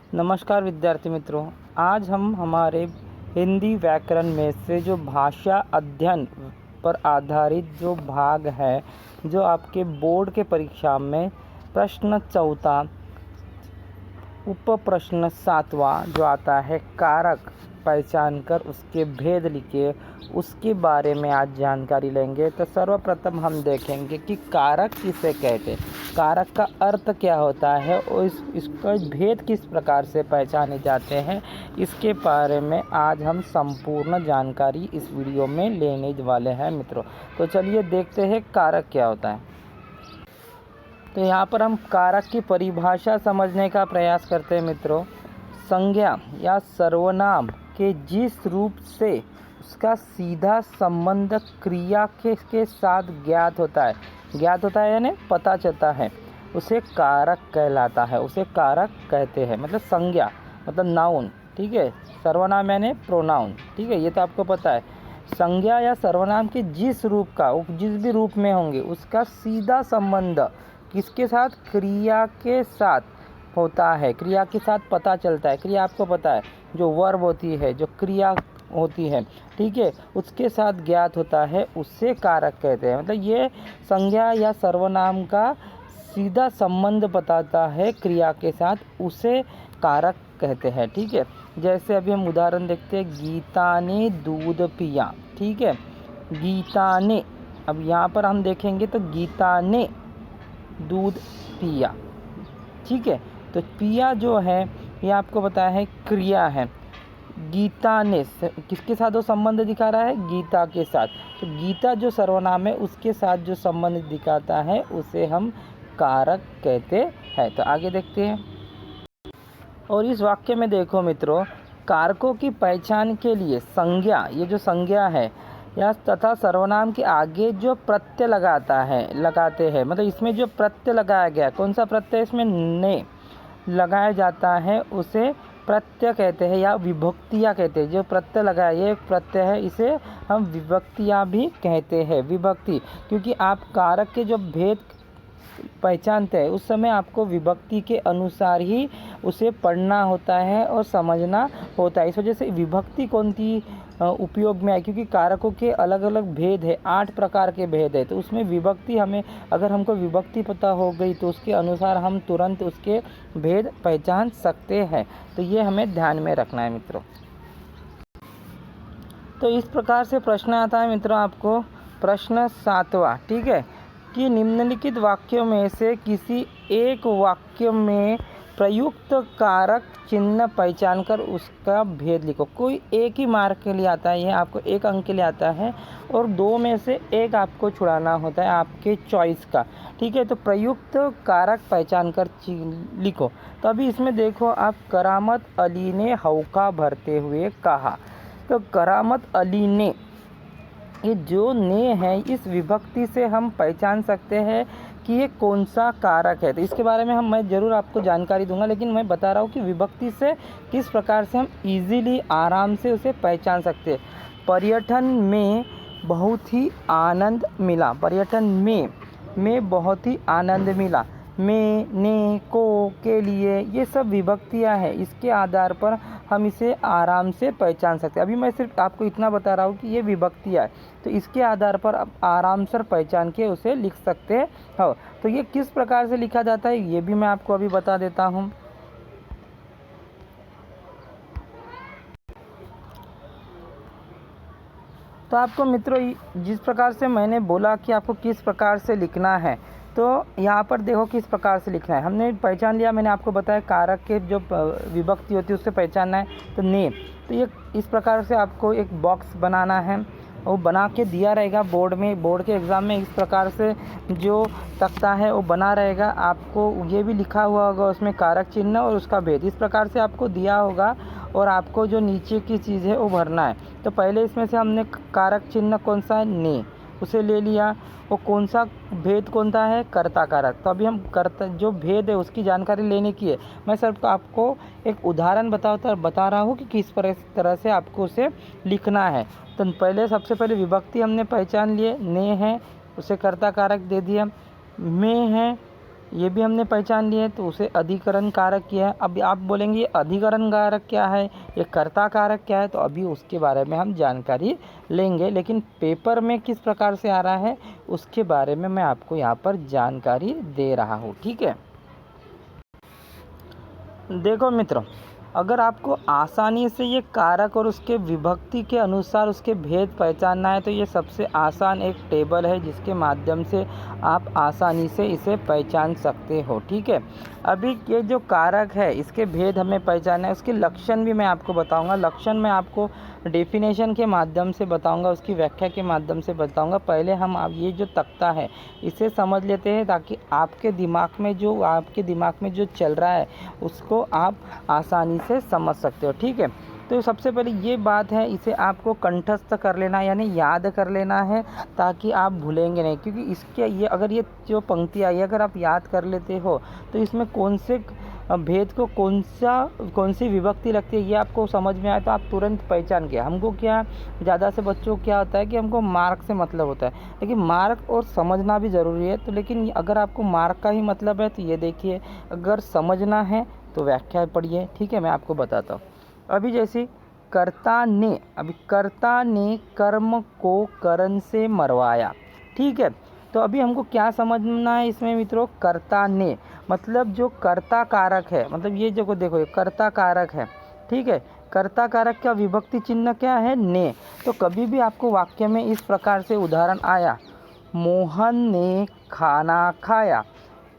नमस्कार विद्यार्थी मित्रों, आज हम हमारे हिंदी व्याकरण में से जो भाषा अध्ययन पर आधारित जो भाग है, जो आपके बोर्ड के परीक्षा में प्रश्न चौथा उप प्रश्न 7वां जो आता है कारक पहचान कर उसके भेद लिखिए, उसके बारे में आज जानकारी लेंगे। तो सर्वप्रथम हम देखेंगे कि कारक किसे कहते हैं, कारक का अर्थ क्या होता है और इसका भेद किस प्रकार से पहचाने जाते हैं, इसके बारे में आज हम संपूर्ण जानकारी इस वीडियो में लेने वाले हैं मित्रों। तो चलिए देखते हैं कारक क्या होता है। तो यहाँ पर हम कारक की परिभाषा समझने का प्रयास करते हैं मित्रों। संज्ञा या सर्वनाम के जिस रूप से उसका सीधा संबंध क्रिया के साथ ज्ञात होता है यानी पता चलता है, उसे कारक कहलाता है, उसे कारक कहते हैं। मतलब संज्ञा मतलब नाउन, ठीक है। सर्वनाम यानी प्रोनाउन, ठीक है, ये तो आपको पता है। संज्ञा या सर्वनाम के जिस रूप का, जिस भी रूप में होंगे, उसका सीधा संबंध किसके साथ, क्रिया के साथ होता है, क्रिया के साथ पता चलता है। क्रिया आपको पता है, जो वर्ब होती है, जो क्रिया होती है, ठीक है, उसके साथ ज्ञात होता है, उससे कारक कहते हैं। मतलब ये संज्ञा या सर्वनाम का सीधा संबंध बताता है क्रिया के साथ, उसे कारक कहते हैं, ठीक है। जैसे अभी हम उदाहरण देखते हैं, गीता ने दूध पिया, ठीक है। गीता ने, अब यहाँ पर हम देखेंगे तो गीता ने दूध पिया, ठीक है। तो पिया जो है ये आपको बताया है क्रिया है। गीता ने किसके साथ वो संबंध दिखा रहा है, गीता के साथ। तो गीता जो सर्वनाम है उसके साथ जो संबंध दिखाता है उसे हम कारक कहते हैं। तो आगे देखते हैं। और इस वाक्य में देखो मित्रों, कारकों की पहचान के लिए संज्ञा, ये जो संज्ञा है या तथा सर्वनाम के आगे जो प्रत्यय लगाते हैं, मतलब इसमें जो प्रत्यय लगाया गया, कौन सा प्रत्यय इसमें ने लगाया जाता है, उसे प्रत्यय कहते हैं या विभक्तियाँ कहते हैं। जो प्रत्यय लगाया, ये एक प्रत्यय है, इसे हम विभक्तियाँ भी कहते हैं। विभक्ति, क्योंकि आप कारक के जो भेद पहचानते हैं उस समय आपको विभक्ति के अनुसार ही उसे पढ़ना होता है और समझना होता है। इस वजह से विभक्ति कौन सी उपयोग में है, क्योंकि कारकों के अलग अलग भेद है, 8 प्रकार के भेद है। तो उसमें विभक्ति, हमें अगर हमको विभक्ति पता हो गई तो उसके अनुसार हम तुरंत उसके भेद पहचान सकते हैं। तो ये हमें ध्यान में रखना है मित्रों। तो इस प्रकार से प्रश्न आता है मित्रों आपको, प्रश्न 7वां, ठीक है, कि निम्नलिखित वाक्यों में से किसी एक वाक्य में प्रयुक्त कारक चिन्ह पहचान कर उसका भेद लिखो। कोई एक ही मार्क के लिए आता है, यह आपको 1 अंक के लिए आता है और 2 में से 1 आपको छुड़ाना होता है आपके चॉइस का, ठीक है। तो प्रयुक्त कारक पहचान कर लिखो। तो अभी इसमें देखो आप, करामत अली ने हौका भरते हुए कहा। तो करामत अली ने, ये जो ने है, इस विभक्ति से हम पहचान सकते हैं कि ये कौन सा कारक है। तो इसके बारे में मैं ज़रूर आपको जानकारी दूंगा, लेकिन मैं बता रहा हूँ कि विभक्ति से किस प्रकार से हम इजीली आराम से उसे पहचान सकते हैं। पर्यटन में बहुत ही आनंद मिला, पर्यटन में बहुत ही आनंद मिला। में, ने, को, के लिए, ये सब विभक्तियाँ हैं। इसके आधार पर हम इसे आराम से पहचान सकते हैं। अभी मैं सिर्फ आपको इतना बता रहा हूँ कि ये विभक्तियाँ है, तो इसके आधार पर आप आराम से पहचान के उसे लिख सकते हो। तो ये किस प्रकार से लिखा जाता है ये भी मैं आपको अभी बता देता हूँ। तो आपको मित्रों, जिस प्रकार से मैंने बोला कि आपको किस प्रकार से लिखना है, तो यहाँ पर देखो किस प्रकार से लिखना है। हमने पहचान लिया, मैंने आपको बताया कारक के जो विभक्ति होती है उससे पहचानना है। तो ने, तो ये इस प्रकार से आपको एक बॉक्स बनाना है, वो बना के दिया रहेगा बोर्ड में, बोर्ड के एग्ज़ाम में इस प्रकार से जो तख्ता है वो बना रहेगा। आपको ये भी लिखा हुआ होगा उसमें कारक चिन्ह और उसका भेद, इस प्रकार से आपको दिया होगा और आपको जो नीचे की चीज़ है वो भरना है। तो पहले इसमें से हमने कारक चिन्ह कौन सा है, ने, उसे ले लिया। वो कौन सा भेद कौन सा है, कर्ता कारक। तो अभी हम कर्ता जो भेद है उसकी जानकारी लेने की है। मैं सिर्फ आपको एक उदाहरण बता रहा हूँ कि किस तरह से आपको उसे लिखना है। तो पहले सबसे पहले विभक्ति हमने पहचान लिए, ने है, उसे कर्ता कारक दे दिया। में है, ये भी हमने पहचान लिया है, तो उसे अधिकरण कारक किया है। अब आप बोलेंगे अधिकरण कारक क्या है, ये कर्ता कारक क्या है, तो अभी उसके बारे में हम जानकारी लेंगे, लेकिन पेपर में किस प्रकार से आ रहा है उसके बारे में मैं आपको यहाँ पर जानकारी दे रहा हूँ। ठीक है, देखो मित्रों, अगर आपको आसानी से ये कारक और उसके विभक्ति के अनुसार उसके भेद पहचानना है, तो ये सबसे आसान एक टेबल है जिसके माध्यम से आप आसानी से इसे पहचान सकते हो। ठीक है, अभी ये जो कारक है इसके भेद हमें पहचानना है, उसके लक्षण भी मैं आपको बताऊंगा। लक्षण मैं आपको डेफिनेशन के माध्यम से बताऊंगा, उसकी व्याख्या के माध्यम से बताऊंगा। पहले हम आप ये जो तख्ता है इसे समझ लेते हैं, ताकि आपके दिमाग में जो चल रहा है उसको आप आसानी से समझ सकते हो। ठीक है, तो सबसे पहले ये बात है, इसे आपको कंठस्थ कर लेना, यानी याद कर लेना है, ताकि आप भूलेंगे नहीं। क्योंकि इसके ये अगर ये जो पंक्ति आई अगर आप याद कर लेते हो तो इसमें कौन से भेद को कौन सी विभक्ति लगती है ये आपको समझ में आए तो आप तुरंत पहचान गए। हमको क्या ज़्यादा से बच्चों को क्या होता है कि हमको मार्क से मतलब होता है, लेकिन मार्क और समझना भी ज़रूरी है। तो लेकिन अगर आपको मार्क का ही मतलब है तो ये देखिए, अगर समझना है तो व्याख्या पढ़िए। ठीक है, मैं आपको बताता हूँ। अभी जैसे कर्ता ने कर्म को करण से मरवाया। ठीक है, तो अभी हमको क्या समझना है इसमें मित्रों, कर्ता ने मतलब जो कर्ता कारक है, मतलब ये जो देखो ये कर्ता कारक है। ठीक है, कर्ता कारक का विभक्ति चिन्ह क्या है, ने। तो कभी भी आपको वाक्य में इस प्रकार से उदाहरण आया, मोहन ने खाना खाया,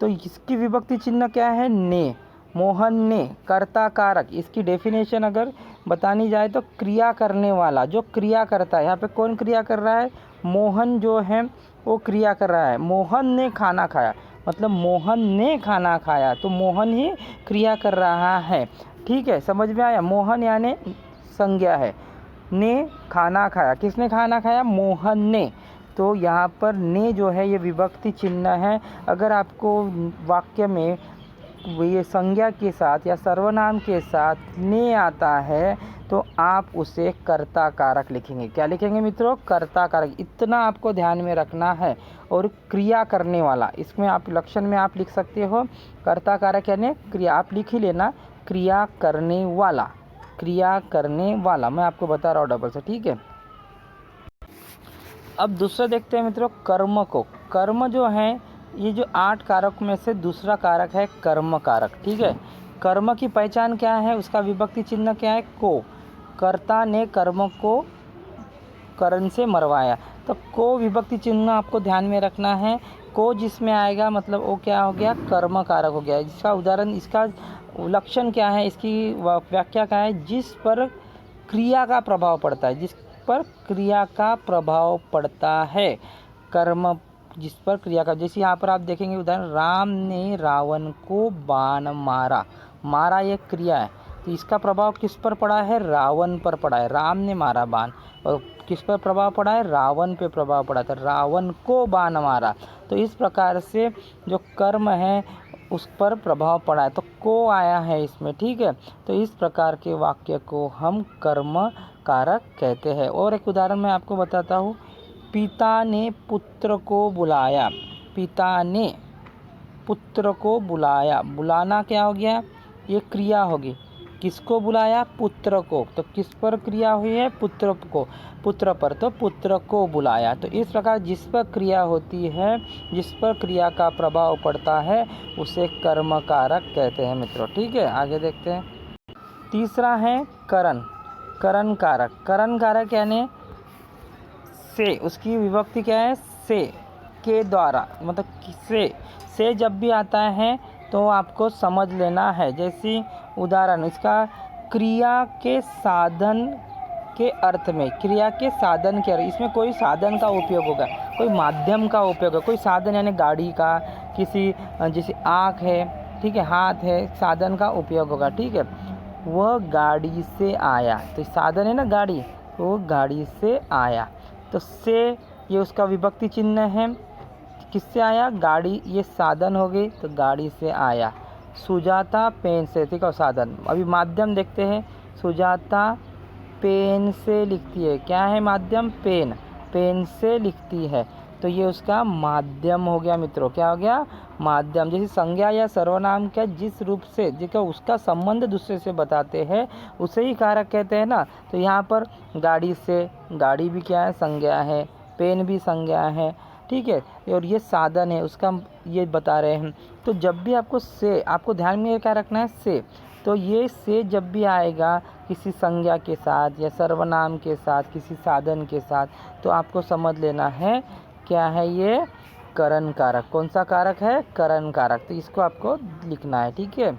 तो इसकी विभक्ति चिन्ह क्या है, ने। मोहन ने, कर्ता कारक, इसकी डेफिनेशन अगर बतानी जाए तो क्रिया करने वाला, जो क्रिया करता है। यहाँ पे कौन क्रिया कर रहा है, मोहन जो है वो क्रिया कर रहा है। मोहन ने खाना खाया मतलब मोहन ने खाना खाया, तो मोहन ही क्रिया कर रहा है। ठीक है, समझ में आया। मोहन यानी संज्ञा है, ने खाना खाया, किसने खाना खाया, मोहन ने। तो यहाँ पर ने जो है ये विभक्ति चिन्ह है। अगर आपको वाक्य में ये संज्ञा के साथ या सर्वनाम के साथ ने आता है तो आप उसे कर्ता कारक लिखेंगे। क्या लिखेंगे मित्रों, कर्ता कारक। इतना आपको ध्यान में रखना है। और क्रिया करने वाला, इसमें आप लक्षण में आप लिख सकते हो कर्ता कारक यानी क्रिया, आप लिख ही लेना, क्रिया करने वाला, क्रिया करने वाला। मैं आपको बता रहा हूँ डबल से। ठीक है, अब दूसरा देखते हैं मित्रों, कर्म को। कर्म जो है ये जो 8 कारक में से दूसरा कारक है कर्म कारक। ठीक है, कर्म की पहचान क्या है, उसका विभक्ति चिन्ह क्या है, को। कर्ता ने कर्म को करण से मरवाया, तो को विभक्ति चिन्ह आपको ध्यान में रखना है। को जिसमें आएगा मतलब वो क्या हो गया, कर्म कारक हो गया। इसका उदाहरण, इसका लक्षण क्या है, इसकी व्याख्या क्या है, जिस पर क्रिया का प्रभाव पड़ता है, जिस पर क्रिया का प्रभाव पड़ता है, कर्म जिस पर क्रिया का। जैसे यहाँ पर आप देखेंगे उदाहरण, राम ने रावण को बाण मारा। मारा ये क्रिया है, तो इसका प्रभाव किस पर पड़ा है, रावण पर पड़ा है। राम ने मारा बाण, और किस पर प्रभाव पड़ा है, रावण पे प्रभाव पड़ा था, रावण को बाण मारा। तो इस प्रकार से जो कर्म है उस पर प्रभाव पड़ा है, तो को आया है इसमें। ठीक है, तो इस प्रकार के वाक्य को हम कर्म कारक कहते हैं। और एक उदाहरण मैं आपको बताता हूँ, पिता ने पुत्र को बुलाया। पिता ने पुत्र को बुलाया, बुलाना क्या हो गया, ये क्रिया होगी। किसको बुलाया, पुत्र को, तो किस पर क्रिया हुई है, पुत्र को, पुत्र पर, तो पुत्र को बुलाया। तो इस प्रकार जिस पर क्रिया होती है, जिस पर क्रिया का प्रभाव पड़ता है उसे कर्म कारक कहते हैं मित्रों। ठीक है, आगे देखते हैं। तीसरा है करण, करण कारक। करण कारक यानी से, उसकी विभक्ति क्या है, से, के द्वारा, मतलब से जब भी आता है तो आपको समझ लेना है। जैसी उदाहरण, इसका क्रिया के साधन के अर्थ में, क्रिया के साधन के अर्थ, इसमें कोई साधन का उपयोग होगा, कोई माध्यम का उपयोग है, कोई साधन यानी गाड़ी का, किसी जैसे आँख है, ठीक है, हाथ है, साधन का उपयोग होगा। ठीक है, वह गाड़ी से आया, तो साधन है ना गाड़ी, वो गाड़ी से आया, तो से ये उसका विभक्ति चिन्ह है। किससे आया, गाड़ी, ये साधन हो गई, तो गाड़ी से आया। सुजाता पेन से, ठीक है, साधन। अभी माध्यम देखते हैं, सुजाता पेन से लिखती है, क्या है माध्यम, पेन, पेन से लिखती है, तो ये उसका माध्यम हो गया मित्रों। क्या हो गया? माध्यम। जैसे संज्ञा या सर्वनाम का जिस रूप से जिसका उसका संबंध दूसरे से बताते हैं उसे ही कारक कहते हैं ना। तो यहाँ पर गाड़ी से, गाड़ी भी क्या है? संज्ञा है। पेन भी संज्ञा है, ठीक है। और ये साधन है उसका, ये बता रहे हैं। तो जब भी आपको से, आपको ध्यान में क्या रखना है? से। तो ये से जब भी आएगा किसी संज्ञा के साथ या सर्वनाम के साथ, किसी साधन के साथ, तो आपको समझ लेना है क्या है ये? करण कारक। कौन सा कारक है? करण कारक। तो इसको आपको लिखना है, ठीक है।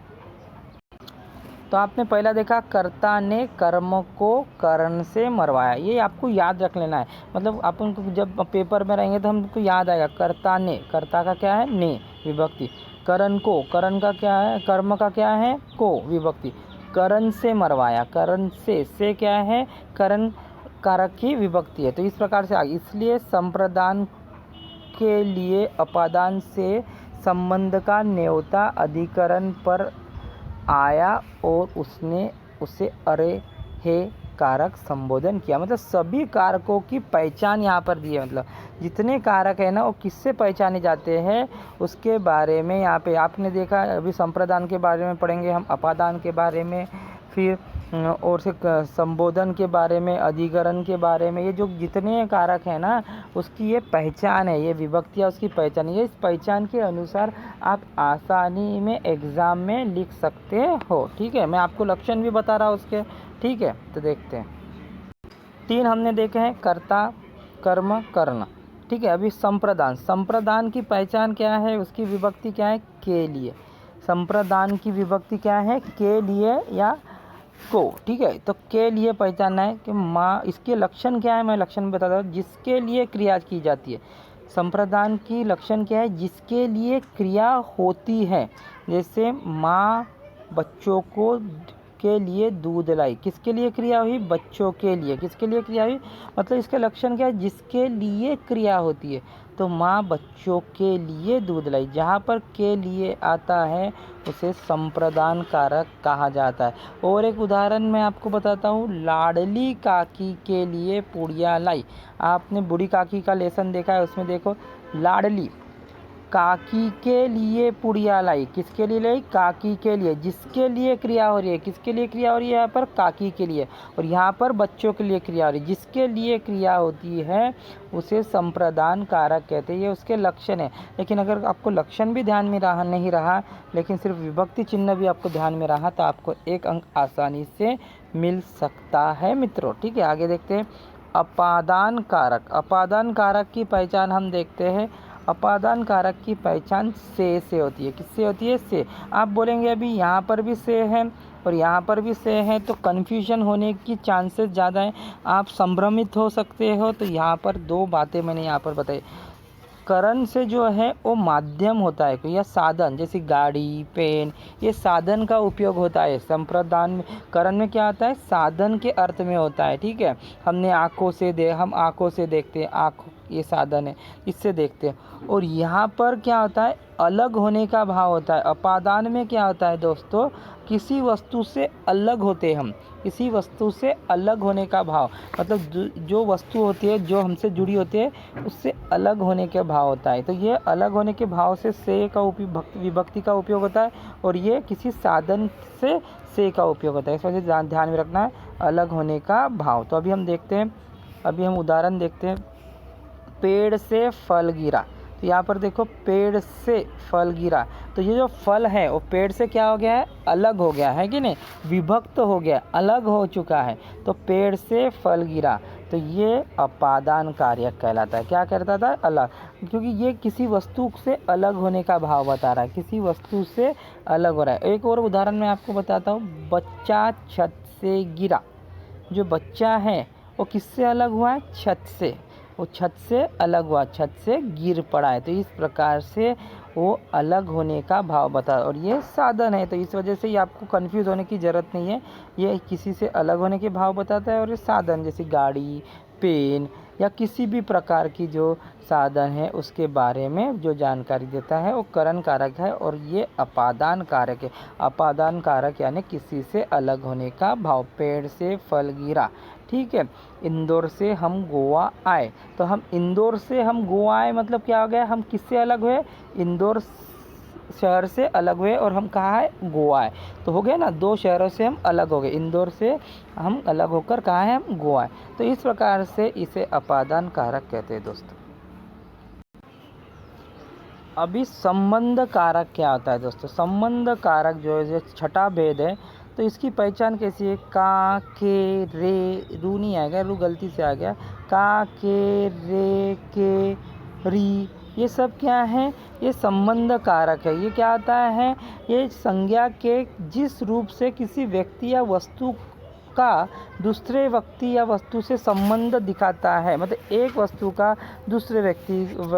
तो आपने पहला देखा, कर्ता ने कर्म को करण से मरवाया। ये आपको याद रख लेना है। मतलब अपन को जब पेपर में रहेंगे तो हमको याद आएगा, कर्ता ने, कर्ता का क्या है? ने, विभक्ति। करण को, करण का क्या है? कर्म का क्या है? को, विभक्ति। करण से मरवाया, करण से क्या है? करण कारक की विभक्ति है। तो इस प्रकार से आगे, इसलिए संप्रदान के लिए अपादान से संबंध का न्योता अधिकरण पर आया और उसने उसे अरे हे कारक संबोधन किया। मतलब सभी कारकों की पहचान यहाँ पर दी है। मतलब जितने कारक है ना वो किससे पहचाने जाते हैं उसके बारे में यहाँ पे आपने देखा। अभी संप्रदान के बारे में पढ़ेंगे हम, अपादान के बारे में, फिर और से संबोधन के बारे में, अधिकरण के बारे में। ये जो जितने कारक हैं ना उसकी ये पहचान है, ये विभक्तियाँ उसकी पहचान है। इस पहचान के अनुसार आप आसानी में एग्ज़ाम में लिख सकते हो, ठीक है। मैं आपको लक्षण भी बता रहा हूँ उसके, ठीक है। तो देखते हैं, 3 हमने देखे हैं, कर्ता, कर्म, कर्ण, ठीक है। अभी संप्रदान, संप्रदान की पहचान क्या है? उसकी विभक्ति क्या है? के लिए। संप्रदान की विभक्ति क्या है? के लिए या को, ठीक है। तो के लिए पहचानना है कि माँ, इसके लक्षण क्या है? मैं लक्षण बताता हूँ। जिसके लिए क्रिया की जाती है। संप्रदान की लक्षण क्या है? जिसके लिए क्रिया होती है। जैसे माँ बच्चों को के लिए दूध लाई, किसके लिए क्रिया हुई? बच्चों के लिए। किसके लिए क्रिया हुई? मतलब इसके लक्षण क्या है? जिसके लिए क्रिया होती है। तो माँ बच्चों के लिए दूध लाई, जहाँ पर के लिए आता है उसे संप्रदान कारक कहा जाता है। और एक उदाहरण मैं आपको बताता हूँ, लाडली काकी के लिए पुड़िया लाई। आपने बूढ़ी काकी का लेसन देखा है, उसमें देखो, लाडली काकी के लिए पुड़िया लाई। किसके लिए लाई? काकी के लिए। जिसके लिए क्रिया हो रही है, किसके लिए क्रिया हो रही है? यहाँ पर काकी के लिए। और यहाँ पर बच्चों के लिए क्रिया हो रही है। जिसके लिए क्रिया होती है उसे संप्रदान कारक कहते हैं। ये उसके लक्षण है। लेकिन अगर आपको लक्षण भी ध्यान में रहा नहीं रहा, लेकिन सिर्फ विभक्ति चिन्ह भी आपको ध्यान में रहा, तो आपको 1 अंक आसानी से मिल सकता है मित्रों, ठीक है। आगे देखते हैं, अपादान कारक। अपादान कारक की पहचान हम देखते हैं। अपादान कारक की पहचान से होती है। किससे होती है? से। आप बोलेंगे अभी यहाँ पर भी से है और यहाँ पर भी से है, तो कन्फ्यूजन होने की चांसेस ज़्यादा है, आप संभ्रमित हो सकते हो। तो यहाँ पर 2 बातें मैंने यहाँ पर बताई। करण से जो है वो माध्यम होता है या साधन, जैसे गाड़ी, पेन, ये साधन का उपयोग होता है। संप्रदान में करण में क्या आता है? साधन के अर्थ में होता है, ठीक है। हमने आँखों से हम आँखों से देखते हैं, आँख ये साधन है, इससे देखते हैं। और यहाँ पर क्या होता है? अलग होने का भाव होता है। अपादान में क्या होता है दोस्तों? किसी वस्तु से अलग होते हम, किसी वस्तु से अलग होने का भाव, मतलब जो वस्तु होती है जो हमसे जुड़ी होती है उससे अलग होने के भाव होता है। तो ये अलग होने के भाव से का विभक्ति का उपयोग होता है। और ये किसी साधन से का उपयोग होता है। इस वजह से ध्यान में रखना है, अलग होने का भाव। तो अभी हम देखते हैं, अभी हम उदाहरण देखते हैं। पेड़ से फल गिरा, तो यहाँ पर देखो, पेड़ से फल गिरा, तो ये जो फल है वो पेड़ से क्या हो गया है? अलग हो गया है कि नहीं? विभक्त हो गया, अलग हो चुका है। तो पेड़ से फल गिरा, तो ये अपादान कार्य कहलाता है। क्या कहता था? अलग, क्योंकि ये किसी वस्तु से अलग होने का भाव बता रहा है, किसी वस्तु से अलग हो रहा है। एक और उदाहरण मैं आपको बताता हूँ। बच्चा छत से गिरा, जो बच्चा है वो किससे अलग हुआ है? छत से। वो छत से अलग हुआ, छत से गिर पड़ा है। तो इस प्रकार से वो अलग होने का भाव बता, और ये साधन है। तो इस वजह से ये आपको कंफ्यूज होने की ज़रूरत नहीं है। ये किसी से अलग होने के भाव बताता है। और ये साधन जैसे गाड़ी, पेन या किसी भी प्रकार की जो साधन है उसके बारे में जो जानकारी देता है वो करण कारक है। और ये अपादान कारक है। अपादान कारक यानी किसी से अलग होने का भाव। पेड़ से फल गिरा, ठीक है। इंदौर से हम गोवा आए, तो हम इंदौर से हम गोवा आए मतलब क्या हो गया, हम किससे अलग हुए, इंदौर शहर से अलग हुए और हम कहाँ है, गोवा है। तो हो गया ना, दो शहरों से हम अलग हो गए, इंदौर से हम अलग होकर कहाँ हैं, हम गोवा है। तो इस प्रकार से इसे अपादान कारक कहते हैं दोस्तों। अभी संबंध कारक क्या होता है दोस्तों, संबंध कारक जो है, जो छठा भेद है, तो इसकी पहचान कैसी है, का, के, रे, रू नहीं आएगा, रू गलती से आ गया, का, के, रे, के, री, ये सब क्या है, ये संबंध कारक है। ये क्या आता है, ये संज्ञा के जिस रूप से किसी व्यक्ति या वस्तु का दूसरे व्यक्ति या वस्तु से संबंध दिखाता है, मतलब एक वस्तु का दूसरे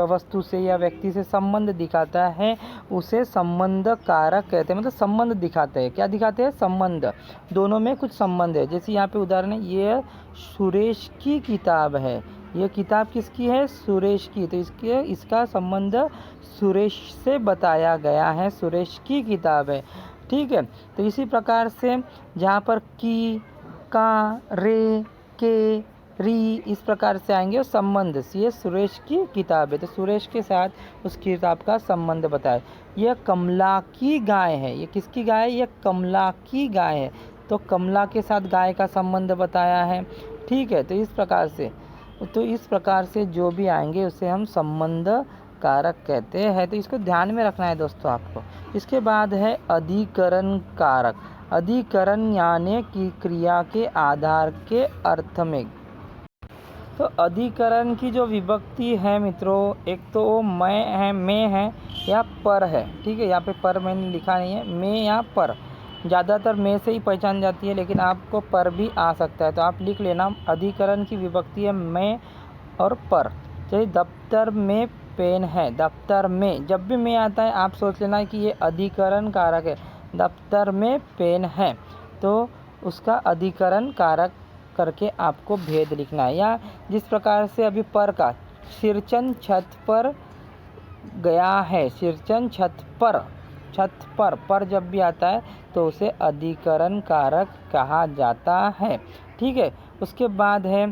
वस्तु से या व्यक्ति से संबंध दिखाता है, उसे संबंध कारक कहते हैं। मतलब संबंध दिखाते हैं, क्या दिखाते हैं, संबंध, दोनों में कुछ संबंध है। जैसे यहाँ पे उदाहरण है, ये सुरेश की किताब है, ये किताब किसकी है, सुरेश की, तो इसका संबंध सुरेश से बताया गया है, सुरेश की किताब है, ठीक है। तो इसी प्रकार से जहाँ पर की, का, रे, के, री, इस प्रकार से आएंगे और संबंध से, ये सुरेश की किताब है, तो सुरेश के साथ उस किताब का संबंध बताया। यह कमला की गाय है, ये किसकी गाय है, यह कमला की गाय है, तो कमला के साथ गाय का संबंध बताया है, ठीक है। तो इस प्रकार से जो भी आएंगे उसे हम संबंध कारक कहते हैं। तो इसको ध्यान में रखना है दोस्तों आपको। इसके बाद है अधिकरण कारक। अधिकरण यानी कि क्रिया के आधार के अर्थ में। तो अधिकरण की जो विभक्ति है मित्रों, एक तो मैं है, में है या पर है, ठीक है। यहाँ पे पर मैंने लिखा नहीं है, में या पर, ज़्यादातर में से ही पहचान जाती है, लेकिन आपको पर भी आ सकता है, तो आप लिख लेना। अधिकरण की विभक्ति है में और पर। जैसे दफ्तर में पेन है, दफ्तर में, जब भी में आता है आप सोच लेना कि ये अधिकरण कारक है। दफ्तर में पेन है, तो उसका अधिकरण कारक करके आपको भेद लिखना है। या जिस प्रकार से अभी पर का, सिरचन छत पर गया है, सिरचन छत पर जब भी आता है तो उसे अधिकरण कारक कहा जाता है, ठीक है। उसके बाद है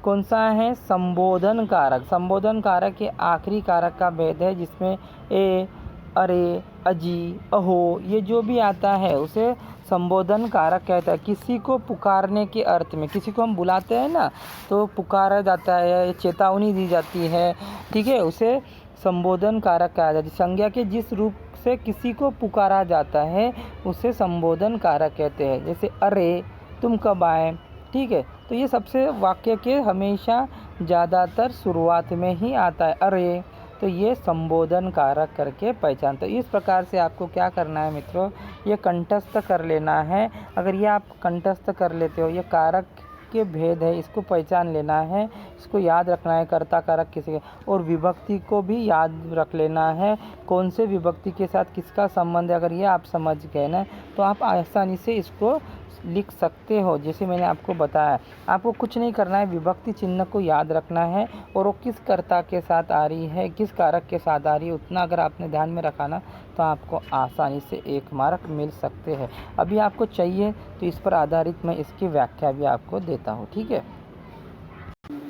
कौन सा है, संबोधन कारक। संबोधन कारक के आखिरी कारक का भेद है, जिसमें ए, अरे, अजी, अहो, ये जो भी आता है उसे संबोधन कारक कहता है। किसी को पुकारने के अर्थ में, किसी को हम बुलाते हैं ना, तो पुकारा जाता है, चेतावनी दी जाती है, ठीक है, उसे संबोधन कारक कहा जाता है। संज्ञा के जिस रूप से किसी को पुकारा जाता है उसे संबोधन कारक कहते हैं। जैसे अरे, तुम कब आए, ठीक है। तो ये सबसे वाक्य के हमेशा ज़्यादातर शुरुआत में ही आता है, अरे, तो ये संबोधन कारक करके पहचान। तो इस प्रकार से आपको क्या करना है मित्रों, ये कंठस्थ कर लेना है। अगर ये आप कंठस्थ कर लेते हो, ये कारक के भेद है, इसको पहचान लेना है, इसको याद रखना है, कर्ता कारक किसी, और विभक्ति को भी याद रख लेना है, कौन से विभक्ति के साथ किसका संबंध है। अगर ये आप समझ गए ना, तो आप आसानी से इसको लिख सकते हो। जैसे मैंने आपको बताया, आपको कुछ नहीं करना है, विभक्ति चिन्ह को याद रखना है और वो किस कर्ता के साथ आ रही है, किस कारक के साथ आ रही है, उतना अगर आपने ध्यान में रखा ना, तो आपको आसानी से 1 मार्क मिल सकते हैं। अभी आपको चाहिए तो इस पर आधारित मैं इसकी व्याख्या भी आपको देता हूँ, ठीक है।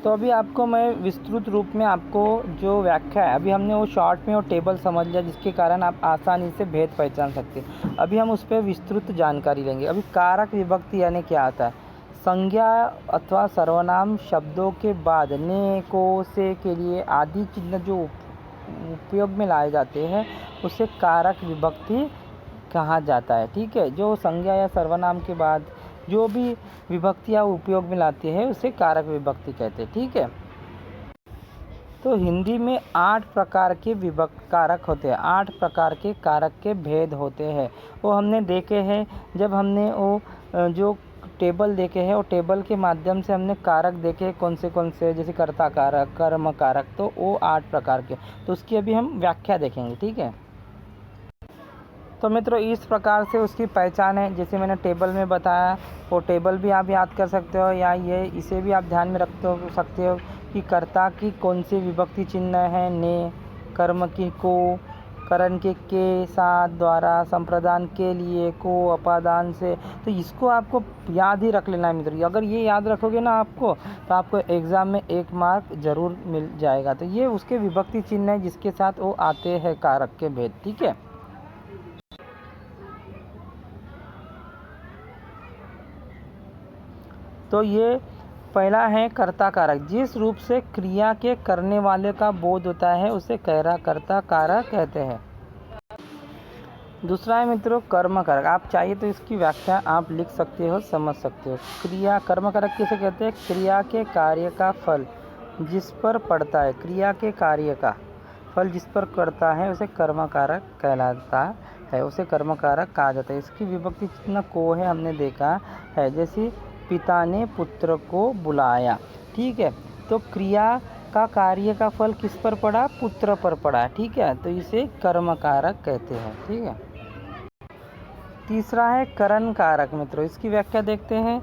तो अभी आपको मैं विस्तृत रूप में आपको जो व्याख्या है, अभी हमने वो शॉर्ट में वो टेबल समझ लिया, जिसके कारण आप आसानी से भेद पहचान सकते हैं। अभी हम उस पर विस्तृत जानकारी लेंगे। अभी कारक विभक्ति यानी क्या आता है, संज्ञा अथवा सर्वनाम शब्दों के बाद ने, को, से के लिए आदि चिन्ह जो उपयोग में लाए जाते हैं उसे कारक विभक्ति कहा जाता है, ठीक है। जो संज्ञा या सर्वनाम के बाद जो भी विभक्तियाँ उपयोग में लाती है उसे कारक विभक्ति कहते हैं, ठीक है। तो हिंदी में 8 प्रकार के कारक होते हैं, 8 प्रकार के कारक के भेद होते हैं, वो हमने देखे हैं जब हमने वो जो टेबल देखे हैं, वो टेबल के माध्यम से हमने कारक देखे कौन से, जैसे कर्ता कारक, कर्म कारक, तो वो 8 प्रकार के, तो उसकी अभी हम व्याख्या देखेंगे, ठीक है। तो मित्रों इस प्रकार से उसकी पहचान है, जैसे मैंने टेबल में बताया, वो टेबल भी आप याद कर सकते हो, या इसे भी आप ध्यान में रख सकते हो कि कर्ता की कौन सी विभक्ति चिन्ह है, ने, कर्म की को, करण के साथ, द्वारा, संप्रदान, के लिए, को, अपादान से। तो इसको आपको याद ही रख लेना है मित्रों। अगर ये याद रखोगे ना आपको, तो आपको एग्ज़ाम में 1 मार्क ज़रूर मिल जाएगा। तो ये उसके विभक्ति चिन्ह है जिसके साथ वो आते हैं कारक के भेद, ठीक है। तो ये पहला है कर्ता कारक। जिस रूप से क्रिया के करने वाले का बोध होता है उसे कर्ता कारक कहते हैं। दूसरा है मित्रों कर्म कारक। आप चाहिए तो इसकी व्याख्या आप लिख सकते हो, समझ सकते हो। क्रिया कर्म कारक किसे कहते हैं? क्रिया के कार्य का फल जिस पर पड़ता है, क्रिया के कार्य का फल जिस पर पड़ता है उसे कर्म कारक कहलाता है, उसे कर्म कारक कहा जाता है। इसकी विभक्ति चिन्ह को है, हमने देखा है। जैसे पिता ने पुत्र को बुलाया, ठीक है। तो क्रिया का कार्य का फल किस पर पड़ा? पुत्र पर पड़ा, ठीक है। तो इसे कर्म कारक कहते हैं, ठीक है। तीसरा है करण कारक मित्रों। इसकी व्याख्या देखते हैं।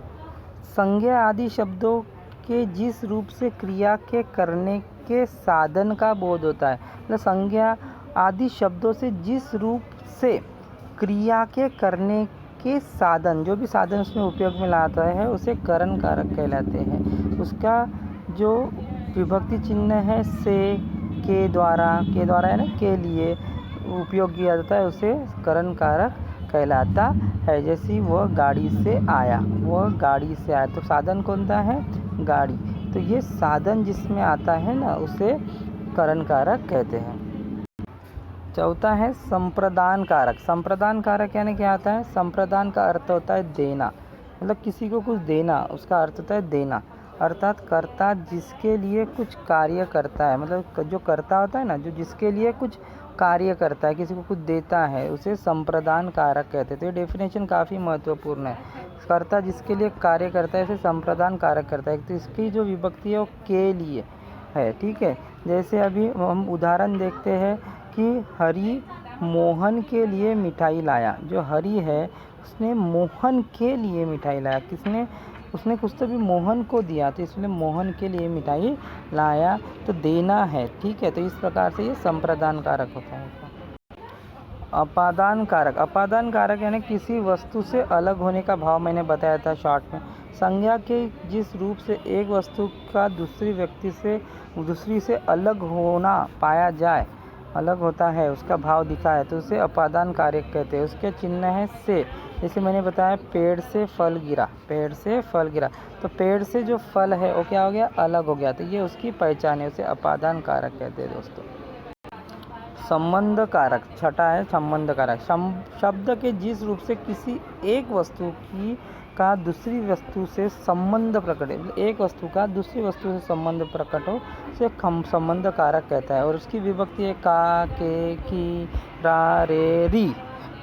संज्ञा आदि शब्दों के जिस रूप से क्रिया के करने के साधन का बोध होता है, मतलब संज्ञा आदि शब्दों से जिस रूप से क्रिया के करने के साधन, जो भी साधन उसमें उपयोग में लाता है उसे करण कारक कहलाते हैं। उसका जो विभक्ति चिन्ह है से, के द्वारा है ना, के लिए उपयोग किया जाता है, उसे करण कारक कहलाता है। जैसे वह गाड़ी से आया, वह गाड़ी से आया, तो साधन कौन सा है? गाड़ी। तो ये साधन जिसमें आता है ना उसे करण कारक कहते हैं। चौथा है संप्रदान कारक। संप्रदान कारक यानी क्या आता है? संप्रदान का अर्थ होता है देना, मतलब किसी को कुछ देना, उसका अर्थ होता है देना। अर्थात कर्ता जिसके लिए कुछ कार्य करता है, मतलब जो कर्ता होता है ना, जो जिसके लिए कुछ कार्य करता है, किसी को कुछ देता है, उसे संप्रदान कारक कहते हैं। तो ये डेफिनेशन काफ़ी महत्वपूर्ण है। कर्ता जिसके लिए कार्य करता है उसे संप्रदान कारक करता है। तो इसकी जो विभक्ति है वो के लिए है, ठीक है। जैसे अभी हम उदाहरण देखते हैं कि हरि मोहन के लिए मिठाई लाया। जो हरि है उसने मोहन के लिए मिठाई लाया। किसने? उसने कुछ तो भी मोहन को दिया, तो इसलिए मोहन के लिए मिठाई लाया, तो देना है, ठीक है। तो इस प्रकार से ये संप्रदान कारक होता है। अपादान कारक। अपादान कारक यानी किसी वस्तु से अलग होने का भाव, मैंने बताया था शॉर्ट में। संज्ञा के जिस रूप से एक वस्तु का दूसरी से अलग होना पाया जाए, अलग होता है, उसका भाव दिखा है, तो उसे अपादान कारक कहते हैं। उसके चिन्ह है से। जैसे मैंने बताया पेड़ से फल गिरा, पेड़ से फल गिरा, तो पेड़ से जो फल है वो क्या हो गया? अलग हो गया। तो ये उसकी पहचान है, उसे अपादान कारक कहते हैं दोस्तों। संबंध कारक। छठा है संबंध कारक। शब्द के जिस रूप से किसी एक वस्तु का दूसरी वस्तु से संबंध प्रकट है, एक वस्तु का दूसरी वस्तु से संबंध प्रकट हो, उसे संबंध कारक कहता है। और उसकी विभक्ति है का, के, की, रा, रे, री,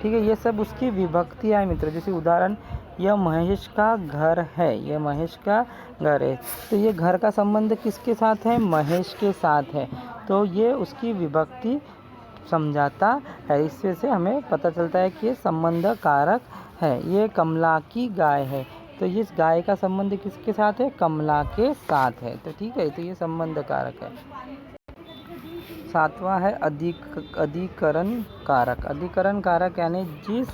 ठीक है। ये सब उसकी विभक्तियाँ है मित्र। जैसे उदाहरण, यह महेश का घर है, यह महेश का घर है, तो ये घर का संबंध किसके साथ है? महेश के साथ है। तो ये उसकी विभक्ति समझाता है। इससे से हमें पता चलता है कि ये संबंध कारक है। ये कमला की गाय है, तो ये गाय का संबंध किसके साथ है? कमला के साथ है। तो ठीक है, तो ये संबंध कारक है। सातवां है अधिकरण कारक। अधिकरण कारक यानी जिस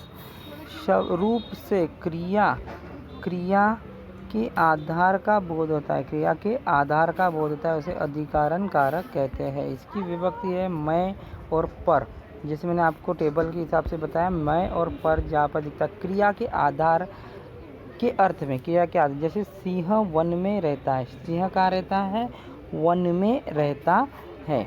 रूप से क्रिया के आधार का बोध होता है, क्रिया के आधार का बोध होता है, उसे अधिकरण कारक कहते हैं। इसकी विभक्ति है मैं और पर। जैसे मैंने आपको टेबल के हिसाब से बताया, मैं और पर जहाँ पर दिखता है क्रिया के आधार के अर्थ में, क्रिया के आधार। जैसे सिंह वन में रहता है, सिंह कहाँ रहता है? वन में रहता है।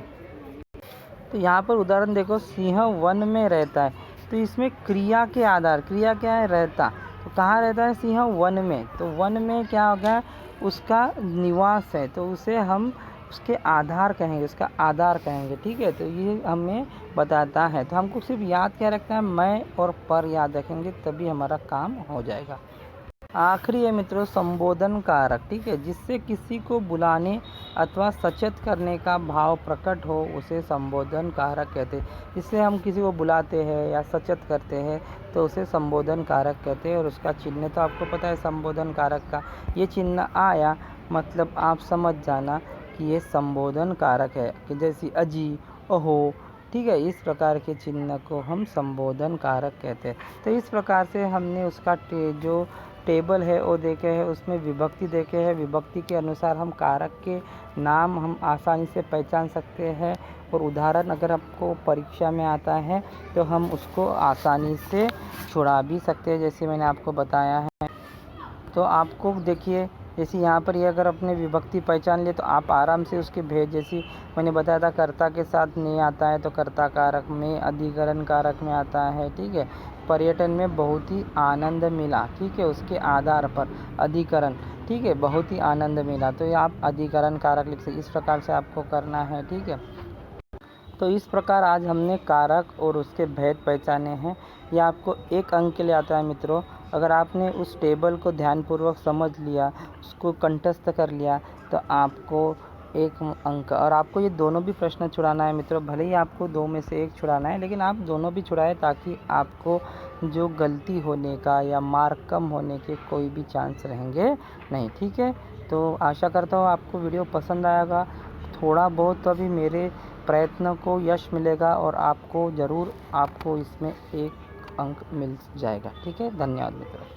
तो यहाँ पर उदाहरण देखो, सिंह वन में रहता है, तो इसमें क्रिया के आधार, क्रिया क्या है? रहता। तो कहाँ रहता है सिंह? वन में। तो वन में क्या होगा? उसका निवास है, तो उसे हम उसके आधार कहेंगे, उसका आधार कहेंगे, ठीक है। तो ये हमें बताता है। तो हमको सिर्फ याद क्या रखना है? मैं और पर याद रखेंगे, तभी हमारा काम हो जाएगा। आखिरी है मित्रों संबोधन कारक, ठीक है। जिससे किसी को बुलाने अथवा सचेत करने का भाव प्रकट हो, उसे संबोधन कारक कहते हैं। जिससे हम किसी को बुलाते हैं या सचेत करते हैं तो उसे संबोधन कारक कहते हैं। और उसका चिन्ह तो आपको पता है संबोधन कारक का, ये चिन्ह आया मतलब आप समझ जाना कि ये संबोधन कारक है। कि जैसे अजी, अहो, ठीक है। इस प्रकार के चिन्ह को हम संबोधन कारक कहते हैं। तो इस प्रकार से हमने उसका जो टेबल है वो देखे है, उसमें विभक्ति देखे है। विभक्ति के अनुसार हम कारक के नाम हम आसानी से पहचान सकते हैं, और उदाहरण अगर आपको परीक्षा में आता है तो हम उसको आसानी से छुड़ा भी सकते हैं, जैसे मैंने आपको बताया है। तो आपको देखिए, जैसे यहाँ पर ये अगर अपने विभक्ति पहचान लिए तो आप आराम से उसके भेद, जैसे मैंने बताया था कर्ता के साथ ने आता है तो कर्ता कारक में, अधिकरण कारक में आता है। ठीक है। पर्यटन में बहुत ही आनंद मिला, ठीक है, उसके आधार पर अधिकरण, ठीक है, बहुत ही आनंद मिला, तो ये आप अधिकरण कारक लिख सकते। इस प्रकार से आपको करना है। ठीक है। तो इस प्रकार आज हमने कारक और उसके भेद पहचाने हैं। यह आपको 1 अंक के लिए आता है मित्रों। अगर आपने उस टेबल को ध्यानपूर्वक समझ लिया, उसको कंठस्थ कर लिया, तो आपको 1 अंक। और आपको ये दोनों भी प्रश्न छुड़ाना है मित्रों, भले ही आपको 2 में से 1 छुड़ाना है, लेकिन आप दोनों भी छुड़ाएं, ताकि आपको जो गलती होने का या मार्क कम होने के कोई भी चांस रहेंगे नहीं। ठीक है। तो आशा करता हूँ आपको वीडियो पसंद आएगा। थोड़ा बहुत तो अभी मेरे प्रयत्न को यश मिलेगा, और आपको ज़रूर आपको इसमें 1 अंक मिल जाएगा। ठीक है। धन्यवाद मित्रों।